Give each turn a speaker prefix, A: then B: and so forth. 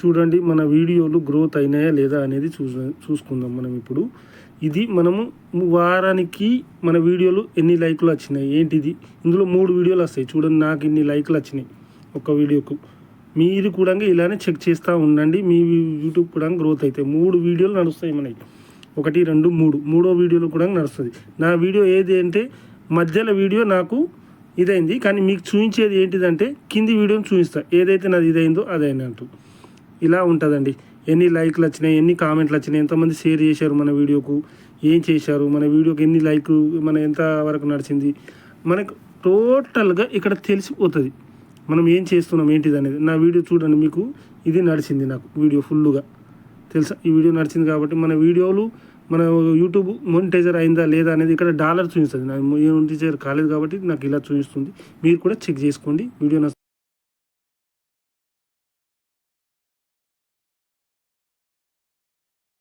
A: చూడండి మన వీడియోలు గ్రోత్ అయినాయా లేదా అనేది చూసుకుందాం మనం ఇప్పుడు. ఇది మనము వారానికి మన వీడియోలు ఎన్ని లైకులు వచ్చినాయి ఏంటిది, ఇందులో 3 వీడియోలు వస్తాయి చూడండి. నాకు ఇన్ని లైకులు వచ్చినాయి ఒక వీడియోకు. మీరు కూడా ఇలానే చెక్ చేస్తూ ఉండండి, మీ యూట్యూబ్ కూడా గ్రోత్ అవుతాయి. 3 వీడియోలు నడుస్తాయి మనకి, 1 2 3, మూడో వీడియోలు కూడా నడుస్తుంది. నా వీడియో ఏది అంటే మధ్యలో వీడియో నాకు ఇదైంది, కానీ మీకు చూపించేది ఏంటిదంటే కింది వీడియోని చూపిస్తా, ఏదైతే నాది ఇదైందో అదైనట్టు. ఇలా ఉంటుందండి. ఎన్ని లైక్లు వచ్చినాయి, ఎన్ని కామెంట్లు వచ్చినాయి, ఎంతమంది షేర్ చేశారు మన వీడియోకు, ఏం చేశారు, మన వీడియోకి ఎన్ని లైక్లు, మన ఎంత వరకు నడిచింది మనకు టోటల్గా ఇక్కడ తెలిసిపోతుంది. మనం ఏం చేస్తున్నాం ఏంటిది అనేది. నా వీడియో చూడండి, మీకు ఇది నడిచింది, నాకు వీడియో ఫుల్గా తెలుసా. ఈ వీడియో నడిచింది కాబట్టి మన వీడియోలు మన యూట్యూబ్ మోనిటైజర్ అయిందా లేదా అనేది ఇక్కడ డాలర్ చూపిస్తుంది. నాకు మోనిటైజర్ కాలేదు కాబట్టి నాకు ఇలా చూపిస్తుంది. మీరు కూడా చెక్ చేసుకోండి. వీడియో